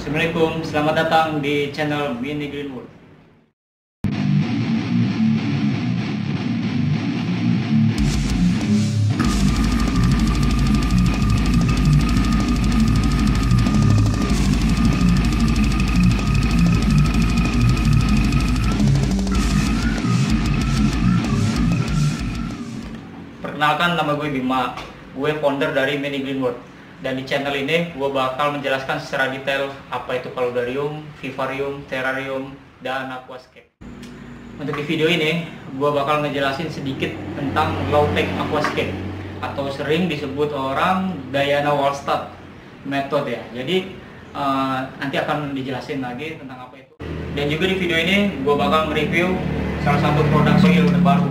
Assalamualaikum, selamat datang di channel Mini Greenwood. Perkenalkan, nama gue Bima, gue founder dari Mini Greenwood. Dan di channel ini gue bakal menjelaskan secara detail apa itu paludarium, vivarium, terrarium, dan aquascape. Untuk di video ini, gue bakal ngejelasin sedikit tentang low-tech aquascape atau sering disebut orang Diana Wallstadt method ya. Jadi nanti akan dijelasin lagi tentang apa itu. Dan juga di video ini gue bakal mereview salah satu produk soil terbaru.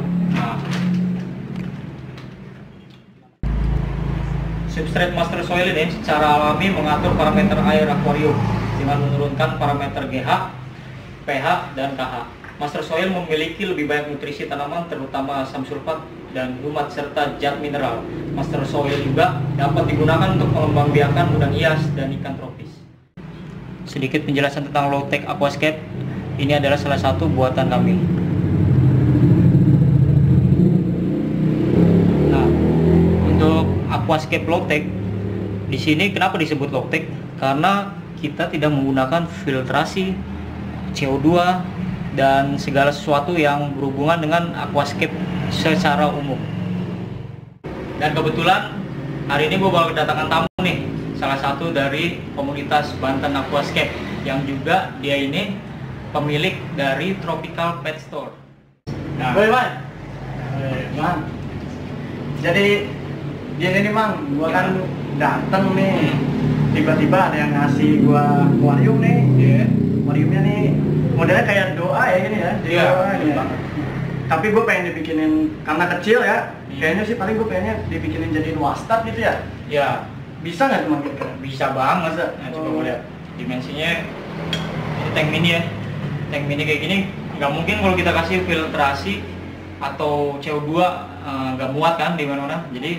Substrate Master Soil ini secara alami mengatur parameter air akuarium dengan menurunkan parameter GH, pH, dan KH. Master Soil memiliki lebih banyak nutrisi tanaman terutama asam sulfat dan humat serta zat mineral. Master Soil juga dapat digunakan untuk mengembangbiakan udang hias dan ikan tropis. Sedikit penjelasan tentang low-tech aquascape. Ini adalah salah satu buatan kami. Aquascape low-tech di sini kenapa disebut low-tech? Karena kita tidak menggunakan filtrasi CO2 dan segala sesuatu yang berhubungan dengan aquascape secara umum. Dan kebetulan hari ini gue bakal kedatangan tamu nih, salah satu dari komunitas Banten Aquascape yang juga dia ini pemilik dari Tropical Pet Store. Nah, Mang. Jadi gini nih Mang, gua kan dateng nih, tiba-tiba ada yang ngasih gua aquarium nih. Aquariumnya nih modelnya kayak doa ya ini ya, doa ini ya. Tapi gua pengen dibikinin, karena kecil ya, kayaknya sih paling gua pengennya dibikinin jadiin Wallstadt gitu ya. Ya, bisa nggak tuh Mang kira-kira? bisa banget. Nah, coba gue lihat dimensinya. Ini tank mini ya, tank mini kayak gini nggak mungkin kalau kita kasih filtrasi atau CO2 nggak muat kan di mana-mana. Jadi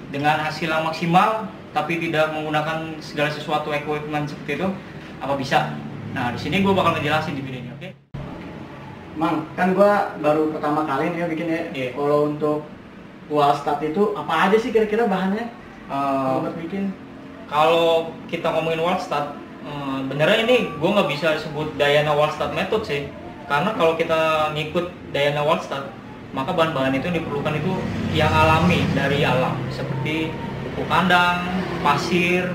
dengan hasil yang maksimal tapi tidak menggunakan segala sesuatu equipment seperti itu, apa bisa? Nah, di sini gue bakal ngejelasin di video ini, oke? Mang, kan gua baru pertama kali nih ya bikin ya. Kalau untuk Wallstadt itu apa aja sih kira-kira bahannya buat bikin? Kalau kita ngomongin Wallstadt, benernya ini gue nggak bisa sebut Diana Wallstadt method sih, karena kalau kita ngikut Diana Wallstadt, maka bahan-bahan itu yang diperlukan itu yang alami dari alam, seperti pupuk kandang, pasir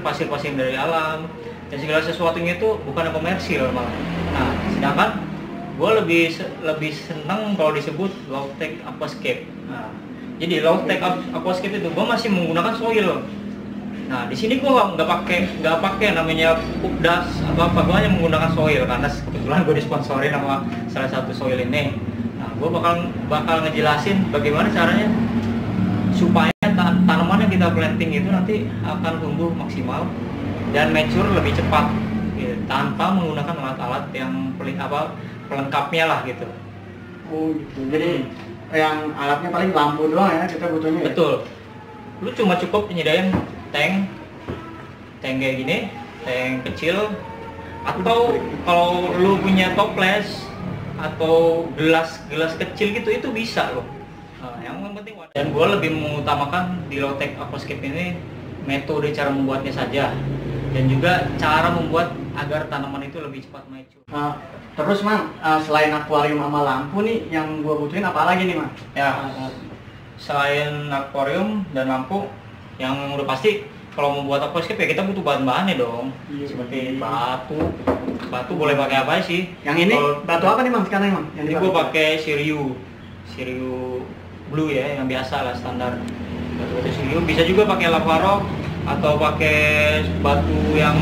dari alam, dan segala sesuatunya itu bukan yang komersil malah. Nah, sedangkan gue lebih seneng kalau disebut low-tech aquascape. Nah, jadi low-tech aquascape itu gue masih menggunakan soil. Nah, di sini gue nggak pakai namanya pupdas atau apa, gue hanya menggunakan soil karena kebetulan gue disponsorin sama salah satu soil ini. Nah, gue bakal ngejelasin bagaimana caranya supaya tanaman yang kita planting itu nanti akan tumbuh maksimal dan mature lebih cepat, gitu, tanpa menggunakan alat-alat yang pelengkapnya lah gitu. Oh gitu. Jadi yang alatnya paling lampu doang ya kita butuhnya. Betul. Lu cuma cukup nyediain tank kayak gini, tank kecil, atau kalau lu punya toples atau gelas kecil gitu, itu bisa loh. Nah, yang penting, dan gue lebih mengutamakan di low-tech aquascape ini metode cara membuatnya saja, dan juga cara membuat agar tanaman itu lebih cepat mature. Terus Mang, selain akuarium sama lampu nih, yang gue butuhin apa lagi nih Mang? Ya, selain akuarium dan lampu, yang udah pasti kalau membuat aquascape ya kita butuh bahan-bahannya dong. Seperti batu boleh pakai apa sih? Yang ini batu apa nih Mang sekarang Mang? Ini gue pakai Shiryu blue ya, yang biasa lah, standar batu Shiryu. Bisa juga pakai lava rock atau pakai batu yang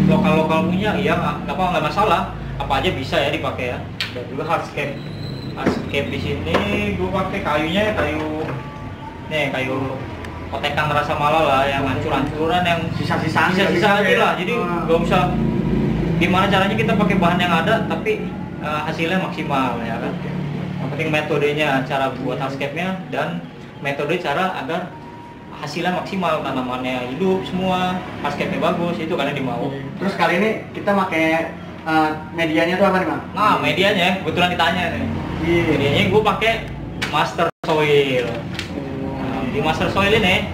lokal punya, ya nggak masalah, apa aja bisa ya dipakai ya. Dan juga hardscape di sini gue pakai kayu kayu kotekan rasa malah lah, yang hancur-hancuran, yang sisa-sisa aja lah. Jadi nggak usah gimana caranya, kita pakai bahan yang ada tapi hasilnya maksimal ya kan. Yang penting metodenya, cara buat hardscape-nya, dan metode cara agar hasilnya maksimal, tanamannya hidup semua, landscape-nya bagus, itu karena dimau. Terus kali ini kita pakai medianya tuh apa nih Bang? Nah, medianya kebetulan ditanya nih. Iya. Medianya gue pakai Master Soil. Nah, di Master Soil ini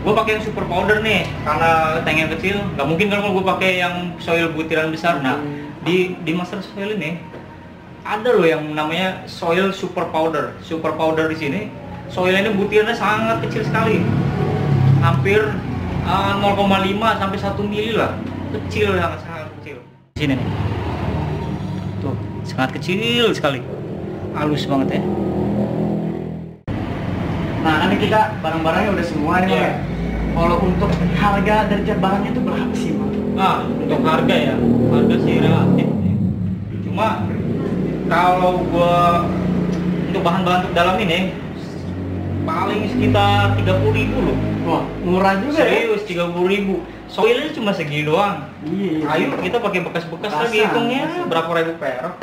gue pakai yang super powder nih, karena tanknya kecil, nggak mungkin kan kalau gue pakai yang soil butiran besar. Nah, di Master Soil ini ada loh yang namanya soil super powder. Super powder di sini, soil ini butirannya sangat kecil sekali, hampir 0,5 sampai 1 mili lah, kecil, sangat kecil. Di sini nih, tuh sangat kecil sekali, halus banget ya. Nah, kan kita barang-barangnya udah semua nih Bang ya. Kalau untuk harga dari tiap barangnya itu berapa sih Bang? Nah, untuk harga ya, harga sih relatif. Cuma kalau gua untuk bahan-bahan untuk dalam ini paling sekitar 30.000 loh. Wah, murah juga Serius, 30.000. Soilnya cuma segini doang. Iya. Ayo kita pakai bekas-bekas lagi, Bekasan. hitungnya berapa ribu perak.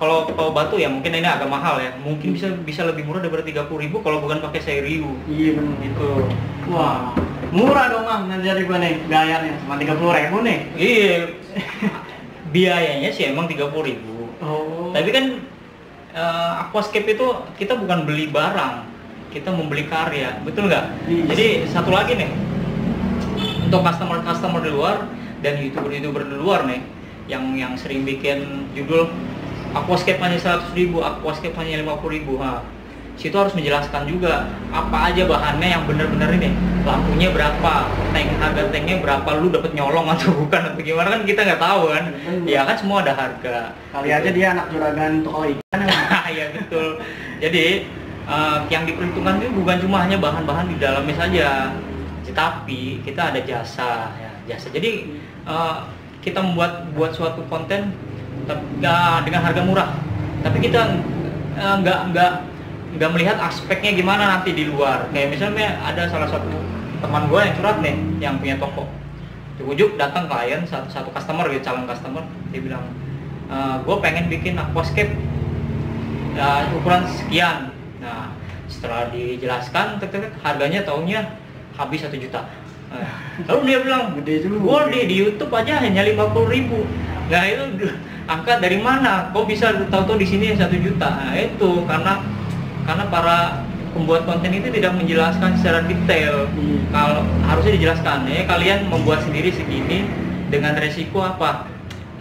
Kalau batu ya mungkin ini agak mahal ya. Mungkin bisa lebih murah daripada 30.000 kalau bukan pakai seriu. Iya benar. Gitu. Wah, murah dong Bang. Nanti dari gua nih bayarnya cuma 30.000 nih. Iya. Biayanya sih emang 30.000. Oh. Tapi kan aquascape itu kita bukan beli barang, kita membeli karya, betul nggak? Iya. Jadi satu lagi nih, untuk customer di luar dan youtuber di luar nih, yang sering bikin judul aquascape hanya 100.000, aquascape hanya 50.000, situ harus menjelaskan juga apa aja bahannya yang benar-benar ini, lampunya berapa, harga tanknya berapa, lu dapat nyolong atau bukan atau gimana kan kita nggak tahu kan. Ya kan semua ada harga. Kali aja dia anak juragan toko ikan. Ya betul. Jadi yang diperhitungkan itu bukan cuma hanya bahan-bahan di dalamnya saja, tapi kita ada jasa ya, jasa. Jadi kita buat suatu konten dengan harga murah, tapi kita nggak melihat aspeknya gimana nanti di luar. Kayak misalnya ada salah satu teman gue yang curhat nih, yang punya toko, ujuk datang klien satu customer gitu, calon customer, dia bilang gue pengen bikin aquascape ukuran sekian. Nah, setelah dijelaskan harganya tahunnya habis 1 juta. Lalu dia bilang, Gede juga. gue di YouTube aja hanya 50.000. Nah itu angka dari mana? Kok bisa tahu di sini 1 juta? Nah itu karena para pembuat konten itu tidak menjelaskan secara detail. Kalau harusnya dijelaskan ya, kalian membuat sendiri segini dengan resiko apa?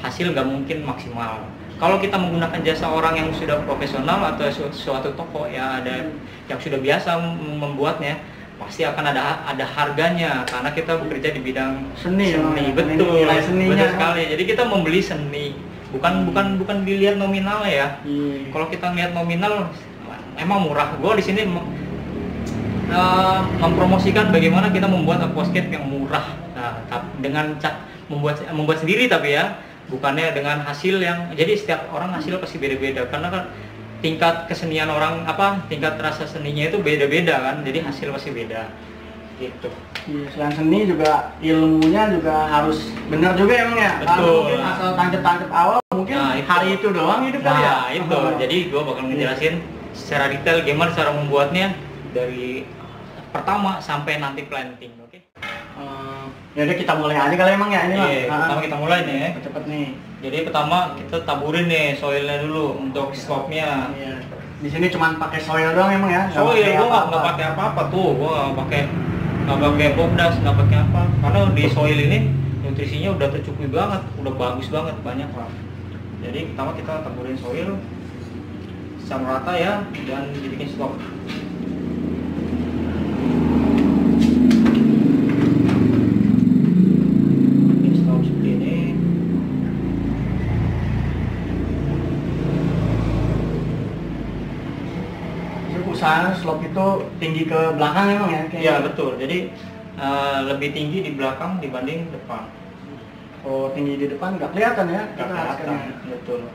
Hasil nggak mungkin maksimal. Kalau kita menggunakan jasa orang yang sudah profesional atau suatu toko ya, ada yang sudah biasa membuatnya, pasti akan ada harganya karena kita bekerja di bidang Seni, betul, nilai seninya. betul sekali. Jadi kita membeli seni, bukan dilihat nominal ya. Kalau kita lihat nominal emang murah. Gue di sini mempromosikan bagaimana kita membuat aquascape yang murah. Nah, dengan membuat sendiri tapi ya, bukannya dengan hasil yang, jadi setiap orang hasil pasti beda-beda karena kan tingkat kesenian orang tingkat rasa seninya itu beda-beda kan, jadi hasil pasti beda gitu. Selain seni juga ilmunya juga harus benar juga emang ya. Betul. Mungkin asal tancap awal mungkin hari itu doang itu kali ya. Nah itu, jadi gue bakal ngejelasin secara detail gimana cara membuatnya dari pertama sampai nanti planting, oke? Ya udah kita mulai aja kali emang ya ini Bang. Pertama kita mulai nih. Cepet nih. Jadi pertama kita taburin nih soilnya dulu untuk slope-nya. Iya. Di sini cuma pakai soil doang emang ya. Soil gua nggak pakai apa-apa tuh, gua nggak pakai popdas, nggak pakai apa. Karena di soil ini nutrisinya udah tercukupi banget, udah bagus banget, banyak lah. Jadi pertama kita taburin soil secara rata ya, dan dibikin slope. Usaha slope itu tinggi ke belakang emang ya? Iya betul, jadi lebih tinggi di belakang dibanding depan. Oh, tinggi di depan nggak kelihatan ya? Nggak kelihatan, betul.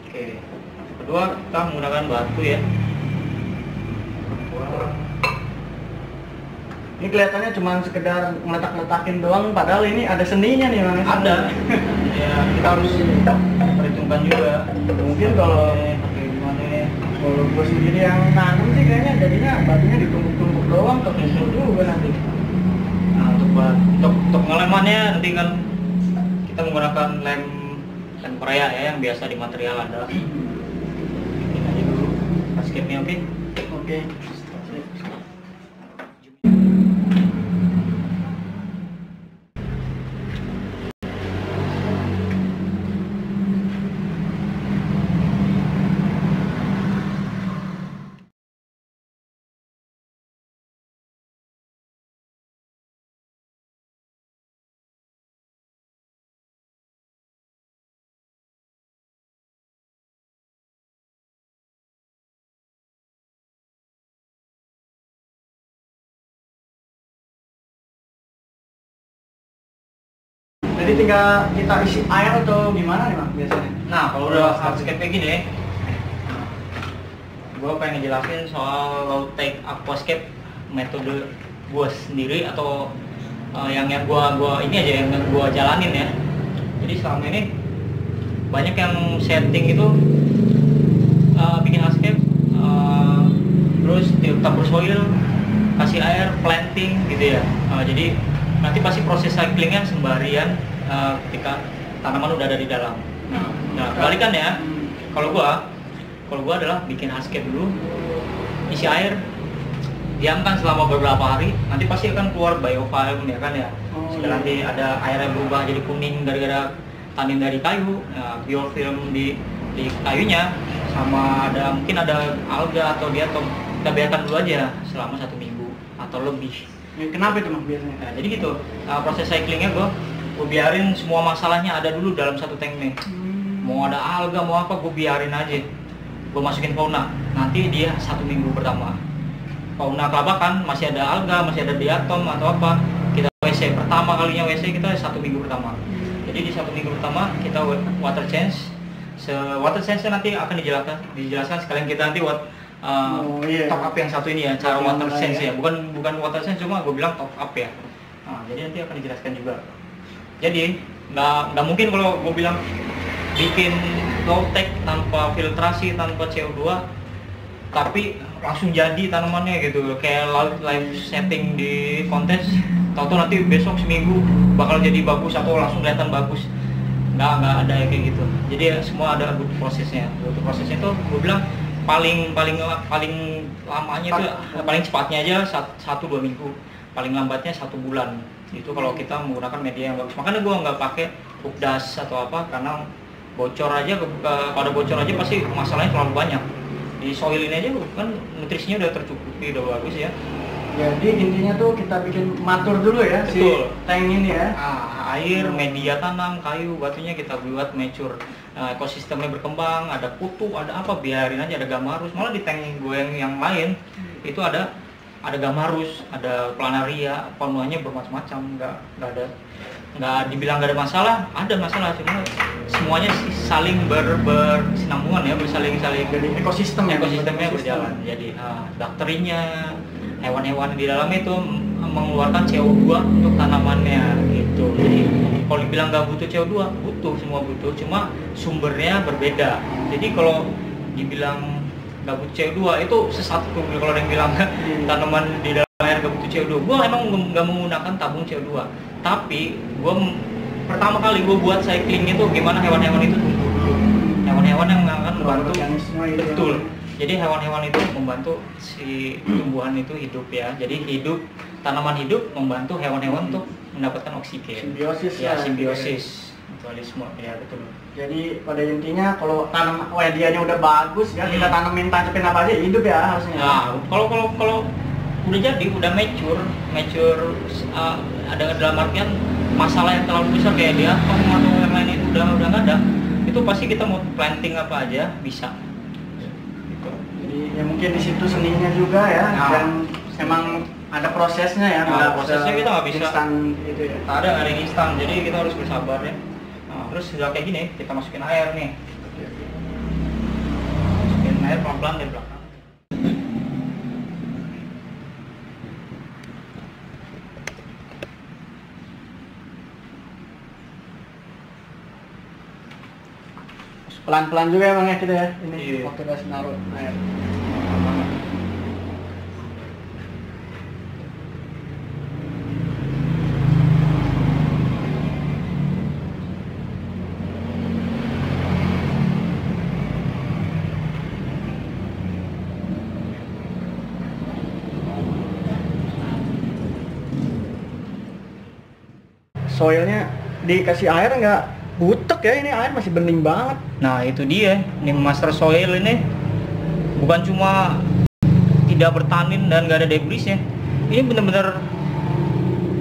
Oke, kedua kita menggunakan batu ya. Ini kelihatannya cuma sekedar ngeletak-letakin doang, padahal ini ada seninya nih Bang. Ada. Ya kita harus perhitungkan juga. Mungkin kalau pakai gimana ya. Kalau gue sendiri yang nanam sih kayaknya jadinya batunya ditumpuk-tumpuk doang, kekumpul juga nanti. Nah, untuk ngelemannya nanti kan kita menggunakan lem Korea ya, yang biasa di material ada. Ini aja dulu basketnya, oke? Oke. Jadi tinggal kita isi air atau gimana nih Bang biasanya? Nah, kalau udah hardscape kayak gini, gue pengen ngejelasin soal low tech aquascape, metode gue sendiri atau yang gua ini aja yang gua jalanin ya. Jadi selama ini banyak yang setting itu bikin hardscape, terus tabur soil, kasih air, planting gitu ya. Jadi nanti pasti proses cyclingnya sembarian ketika tanaman udah ada di dalam. Nah, kebalikan ya. Kalau gua adalah bikin hardscape dulu, isi air, diamkan selama beberapa hari, nanti pasti akan keluar biofilm ya kan ya. Setelah nanti ada airnya berubah jadi kuning gara-gara tanin dari kayu, biofilm di kayunya, sama mungkin ada alga atau diatom, kita biarkan dulu aja selama 1 minggu atau lebih. Kenapa itu Mas biasanya? Nah, jadi gitu, proses cyclingnya gue biarin semua masalahnya ada dulu dalam satu tank nih. Mau ada alga, mau apa, gue biarin aja. Gue masukin fauna, nanti dia 1 minggu pertama. Fauna kelabakan, masih ada alga, masih ada diatom atau apa, kita WC. Pertama kalinya WC kita 1 minggu pertama. Jadi di 1 minggu pertama kita water change. Water change-nya nanti akan dijelaskan sekalian kita nanti top up yang satu ini ya, cara water change ya, bukan water change, cuma gue bilang top up ya. Nah, jadi nanti akan dijelaskan juga. Jadi nggak mungkin kalau gue bilang bikin low tech tanpa filtrasi, tanpa CO2, tapi langsung jadi tanamannya gitu, kayak live setting di kontes, tahu-tahu nanti besok seminggu bakal jadi bagus atau langsung kelihatan bagus. Nggak ada kayak gitu. Jadi semua ada butuh prosesnya. Butuh prosesnya itu gue bilang paling lamanya itu paling cepatnya aja 1-2 minggu, paling lambatnya 1 bulan. Itu kalau kita menggunakan media yang bagus. Makanya gue nggak pakai Ukdas atau apa, karena bocor aja, kalau ada bocor aja pasti masalahnya terlalu banyak. Di soil ini aja kan nutrisinya udah tercukupi, udah bagus ya. Jadi intinya tuh kita bikin matur dulu ya. Betul. Si tank ini ya. Air, media tanam, kayu, batunya kita buat mature. Ekosistemnya berkembang, ada kutu, ada apa, biarin aja, ada gamarus. Malah di tank gue yang lain itu ada gamarus, ada planaria, semuanya bermacam-macam, nggak dibilang nggak ada masalah, ada masalah, cuma semuanya saling bersinambungan ya, saling Jadi ekosistemnya berjalan. Jadi bakterinya, hewan-hewan di dalam itu mengeluarkan CO2 untuk tanamannya gitu. Jadi kalau dibilang nggak butuh CO2, semua butuh, cuma sumbernya berbeda. Jadi kalau dibilang nggak butuh CO2 itu sesat tuh, kalau ada yang bilang tanaman di dalam air nggak butuh CO2. Gue emang nggak menggunakan tabung CO2, tapi gue pertama kali gue buat cycling itu gimana hewan-hewan itu tumbuh dulu, hewan-hewan yang akan membantu. Betul. Jadi hewan-hewan itu membantu si tumbuhan itu hidup ya. Jadi tanaman hidup membantu hewan-hewan untuk mendapatkan oksigen. Simbiosis ya, simbiosis. Mutualisme ya, betul. Jadi pada intinya kalau dianya udah bagus ya, kita tanemin, tancapin apa aja hidup ya harusnya. Nah, kalau udah jadi, udah mature, ada dalam artian masalah yang terlalu besar kayak diatom atau yang lain itu udah nggak ada. Itu pasti kita mau planting apa aja bisa. Ya mungkin di situ seninya juga ya, dan emang ada prosesnya ya. Prosesnya kita nggak bisa instan gitu ya. Ada nggak ada yang instan, jadi kita harus bersabar ya. Terus sudah kayak gini, kita masukin air nih. Masukin air pelan-pelan dari belakang. pelan-pelan juga emang ya kita ya ini Iya. waktu kita naruh air. Soilnya dikasih air nggak butek ya, ini air masih bening banget. Nah itu dia, ini master soil ini bukan cuma tidak bertanin dan nggak ada debrisnya, ini bener-bener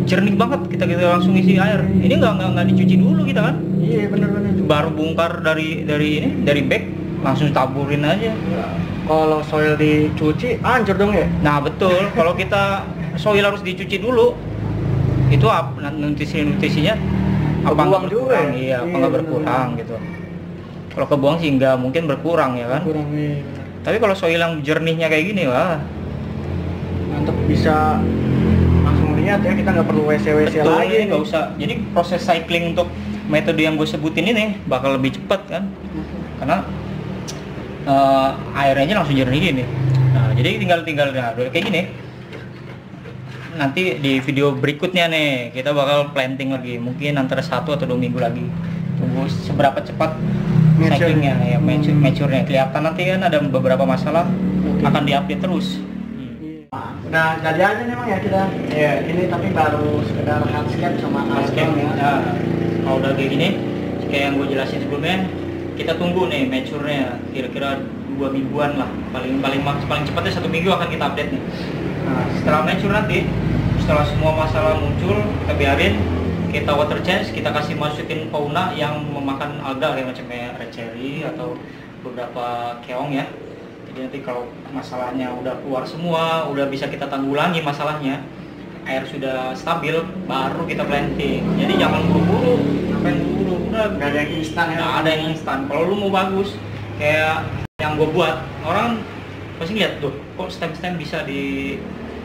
jernih banget. Kita langsung isi air, ini nggak dicuci dulu kita kan, Iya bener-bener. baru bongkar dari bag langsung taburin aja. Kalau soil dicuci hancur dong ya. Nah betul, kalau kita soil harus dicuci dulu, itu nutrisinya apa Kebuang nggak juga berkurang, ya? iya apa Iya, nggak berkurang gitu. Kalau kebuang sih nggak mungkin berkurang ya kan. Kurang nih. Tapi kalau soil yang jernihnya kayak gini, wah Mantep, bisa langsung lihat ya, kita nggak perlu WC betul, lagi. ini nggak usah. Jadi proses cycling untuk metode yang gue sebutin ini bakal lebih cepat kan, karena airnya aja langsung jernih gini. Nah jadi tinggal nah, kayak gini. Nanti di video berikutnya nih kita bakal planting lagi, mungkin antara 1 atau 2 minggu lagi. Tunggu seberapa cepat cyclingnya ya, mature-nya kelihatan. Nanti kan ada beberapa masalah akan diupdate terus. Udah jadi aja nih Mang ya kita. Ya, ini tapi baru sekedar hardscape sama Landscape. ya. Nah, kalau udah kayak gini, kayak yang gue jelasin sebelumnya, kita tunggu nih mature-nya kira-kira 2 mingguan lah. Paling cepatnya 1 minggu akan kita update nih. Nah, setelah mature nanti, setelah semua masalah muncul, kita biarin, kita water change, kita kasih masukin fauna yang memakan alga kayak macamnya red cherry atau beberapa keong ya. Jadi nanti kalau masalahnya udah keluar semua, udah bisa kita tanggulangi masalahnya, air sudah stabil, baru kita planting. Jadi jangan buru-buru, ngapain buru-buru, udah Nggak ada yang instan ya. nggak ada yang instan. Kalau lu mau bagus, kayak yang gue buat, orang pasti lihat tuh, kok stem-stem bisa di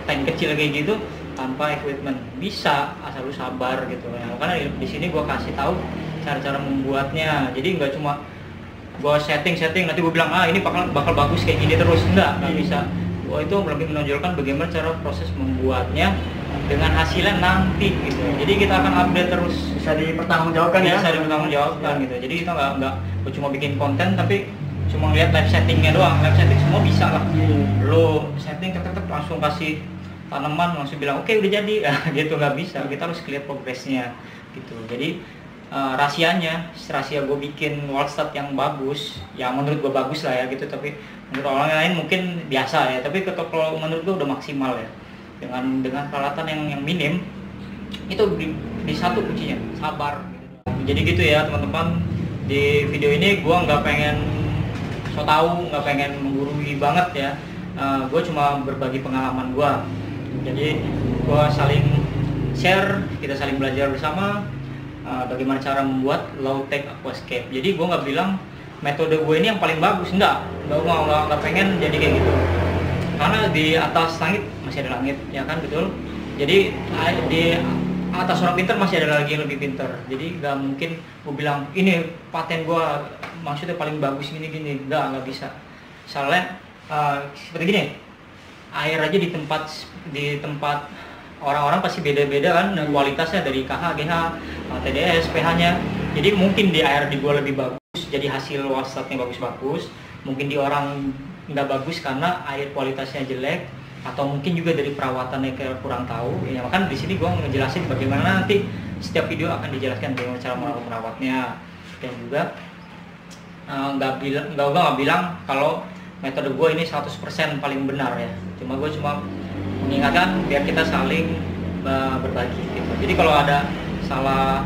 tank kecil kayak gitu tanpa equipment. Bisa, asal lu sabar gitu. Nah, karena di sini gue kasih tahu cara-cara membuatnya. Jadi nggak cuma gue setting nanti gue bilang ini bakal bagus kayak gini terus, nggak bisa. Gue itu lebih menonjolkan bagaimana cara proses membuatnya dengan hasilnya nanti gitu. Jadi kita akan update terus, Bisa dipertanggungjawabkan ya. bisa dipertanggungjawabkan gitu. Jadi kita nggak cuma bikin konten tapi cuma lihat live settingnya doang. Live setting semua bisa lah. Lo setting tek langsung kasih tanaman langsung bilang oke, udah jadi. Gitu nggak bisa. Kita harus lihat progresnya gitu. Jadi rahasia gue bikin wallstat yang bagus, yang menurut gue bagus lah ya gitu, tapi menurut orang lain mungkin biasa ya, tapi kalau menurut gue udah maksimal ya, dengan peralatan yang minim itu di satu kuncinya sabar gitu. Jadi gitu ya teman-teman, di video ini gue nggak pengen so tau, nggak pengen menggurui banget ya. Gue cuma berbagi pengalaman gue, jadi gue saling share, kita saling belajar bersama bagaimana cara membuat low tech aquascape. Jadi gue nggak bilang metode gue ini yang paling bagus, nggak pengen jadi kayak gitu, karena di atas langit masih ada langit ya kan, betul. Jadi di atas orang pintar masih ada lagi yang lebih pintar. Jadi nggak mungkin gue bilang ini paten gue maksudnya paling bagus gini, nggak bisa. Soalnya seperti gini, air aja di tempat orang-orang pasti beda-beda kan kualitasnya, dari KH, GH, TDS, pH-nya. Jadi mungkin di air di gua lebih bagus, jadi hasil wallstatnya bagus-bagus. Mungkin di orang nggak bagus karena air kualitasnya jelek, atau mungkin juga dari perawatannya kurang tahu. Ya makanya di sini gua ngejelasin bagaimana nanti setiap video akan dijelaskan bagaimana cara merawatnya. Dan juga nggak bilang kalau metode gua ini 100% paling benar ya. Cuma mengingatkan biar kita saling berbagi gitu. Jadi kalau ada salah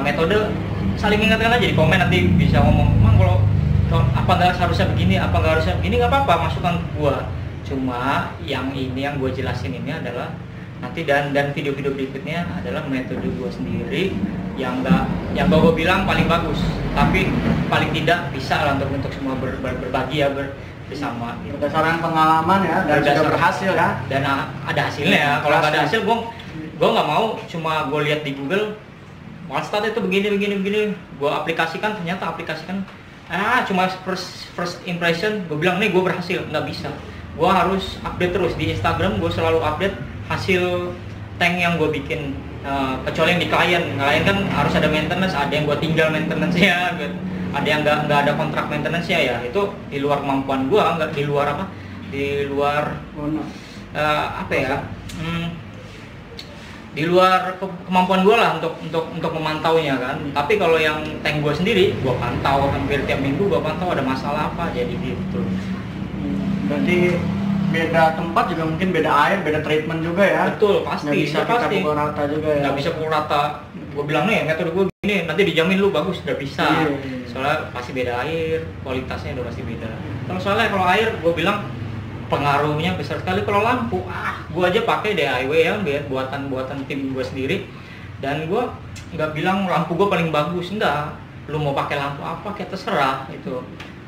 metode, saling ingatkan aja di komen, nanti bisa ngomong, "Mang, kalau apa nggak harusnya begini, nggak apa-apa, masukan gua." Cuma yang gua jelasin ini adalah nanti dan video-video berikutnya adalah metode gua sendiri yang gua bilang paling bagus, tapi paling tidak bisa lah untuk semua berbagi ya, bersama gitu. Berdasarkan pengalaman ya, dan sudah berhasil ya. Dan ada hasilnya. Kalau nggak ada hasil, gue nggak mau cuma gue lihat di Google wallstat itu begini, gue aplikasikan, ternyata cuma first impression gue bilang nih gue berhasil, nggak bisa. Gue harus update terus di Instagram, gue selalu update hasil tank yang gue bikin. Kecuali yang di klien kan harus ada maintenance, ada yang gue tinggal maintenance-nya, ada yang nggak ada kontrak maintenance-nya, ya itu di luar kemampuan gue, nggak di luar di luar kemampuan gue lah untuk memantaunya kan. Tapi kalau yang tank gue sendiri, gue pantau hampir tiap minggu, gue pantau ada masalah apa, jadi gitu. Berarti beda tempat juga mungkin beda air, beda treatment juga ya. Betul, pasti. Nggak bisa kita pukul rata juga ya. Nggak bisa pukul rata. Gue bilang nih metode gue gini, nanti dijamin lu bagus, udah bisa. Soalnya pasti beda air, kualitasnya udah pasti beda. Kalau air, gue bilang pengaruhnya besar sekali. Kalau lampu, gue aja pakai DIY ya, buatan tim gue sendiri. Dan gue nggak bilang lampu gue paling bagus, enggak. Lu mau pakai lampu apa, kayak terserah itu.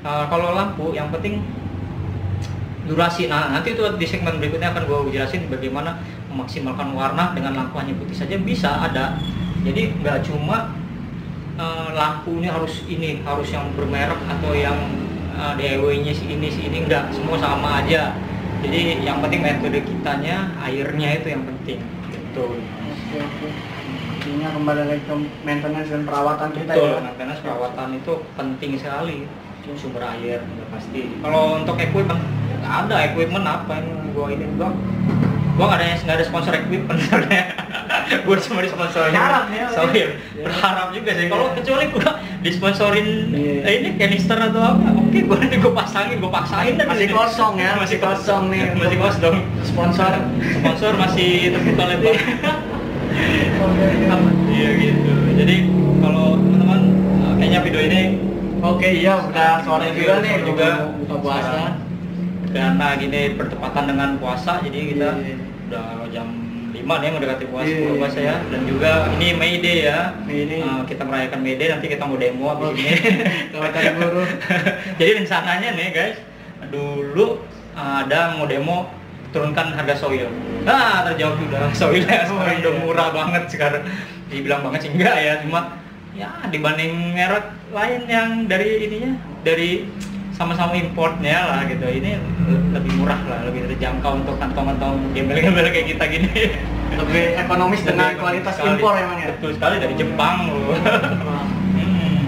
Kalau lampu, yang penting durasi. Nanti itu di segmen berikutnya akan gue jelasin bagaimana memaksimalkan warna dengan lampu hanya putih saja bisa ada. Jadi nggak cuma lampu ini harus yang bermerek atau yang DIY-nya si ini enggak, semua sama aja. Jadi yang penting metode kitanya, airnya itu yang penting gitu. Oke. Intinya kembali lagi ke maintenance dan perawatan kita. Betul, ya. maintenance perawatan itu penting sekali. Sumber air udah pasti. Kalau untuk equipment, nggak ada equipment apa yang gua nggak ada sponsor equipment sebenarnya. Gue cuma disponsorin Soil. Berharap juga sih. Kalau kecuali gue disponsorin ini kanister atau apa, oke, gue paksain dan masih kosong ya, masih kosong nih. Masih kosong. Sponsor masih terbuka lebar. Iya gitu. Jadi kalau teman-teman kayaknya video ini iya udah sore juga nih, juga buka puasa. Karena gini bertepatan dengan puasa, jadi kita udah jam 5 nih mendekati puasa ya. Dan juga ini May Day ya. Kita merayakan May Day, nanti kita mau demo abis ini. Jadi rencananya nih guys, dulu ada mau demo turunkan harga soil. Terjawab sudah, soilnya sekarang udah murah banget sekarang. Dibilang banget sih enggak ya, cuma ya dibanding merek lain yang dari sama-sama importnya lah gitu, ini lebih murah lah, lebih terjangkau untuk kantong-kantong gembel-gembel kayak kita gini. Lebih ekonomis dengan kualitas impor emang ya. Betul sekali, dari Jepang loh.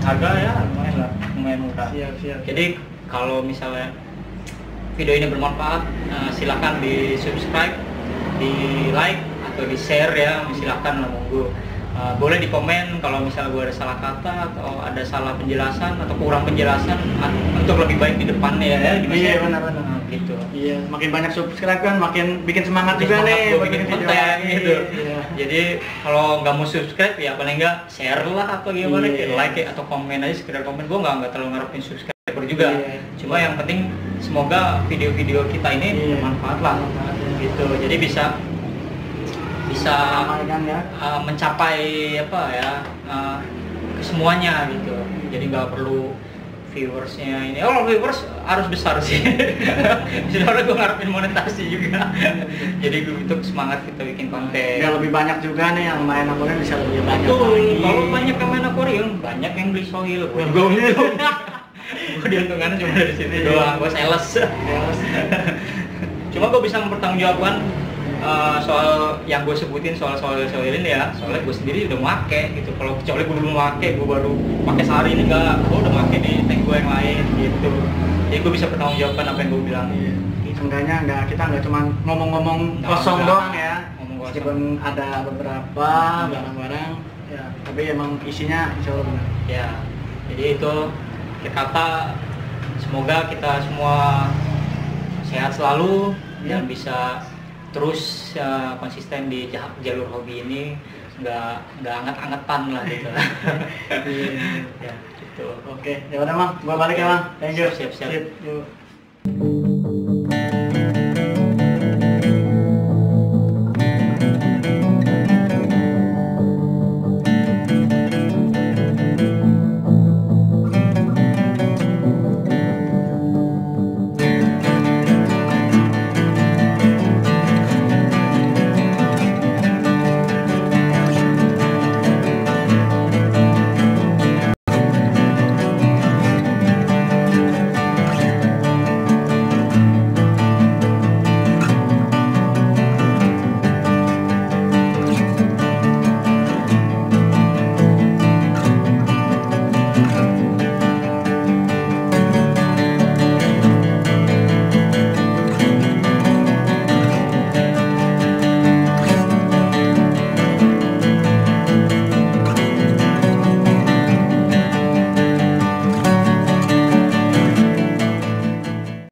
Harga ya lumayan murah. Siap. Jadi kalau misalnya video ini bermanfaat, silakan di subscribe, di like atau di share ya, silakan lah monggo. Boleh di komen kalau misalnya gue ada salah kata atau ada salah penjelasan atau kurang penjelasan untuk lebih baik di depannya ya. Iya benar. Gitu. Iya, makin banyak subscribe kan makin bikin semangat juga nih bikin konten gitu. Iya. Jadi kalau nggak mau subscribe ya paling nggak share lah atau gimana, like atau komen aja, sekedar komen. Gue nggak terlalu ngarepin subscriber juga. Cuma yang penting semoga video-video kita ini bermanfaat lah. Gitu. Jadi bisa mencapai ke semuanya gitu. Jadi nggak perlu viewersnya ini. Viewers harus besar sih. Soalnya gue ngarepin monetasi juga. Jadi untuk semangat kita bikin konten. Ya lebih banyak juga nih yang main akuarium, bisa lebih banyak. Kalau banyak yang main akuarium, banyak yang beli soil. Gue diuntungkannya cuma dari situ doang. Gue sales. Cuma gue bisa mempertanggungjawabkan soal yang gue sebutin soal ini ya, soalnya gue sendiri udah make gitu. Kalau kecuali gue belum make, gue baru pakai sehari ini enggak, gue udah make di tank gue yang lain gitu. Jadi gue bisa bertanggungjawabkan apa yang gue bilang. Seenggaknya kita nggak cuma ngomong-ngomong kosong doang ya. Meskipun ada beberapa barang-barang ya, tapi emang isinya insya Allah benar. Ya, jadi itu kata semoga kita semua sehat selalu dan bisa terus konsisten di jalur hobi ini, nggak anget-angetan lah gitu. Ya gitu. Oke, ya udah Mang, gua balik ya Mang. Thank you. Siap. Yuk.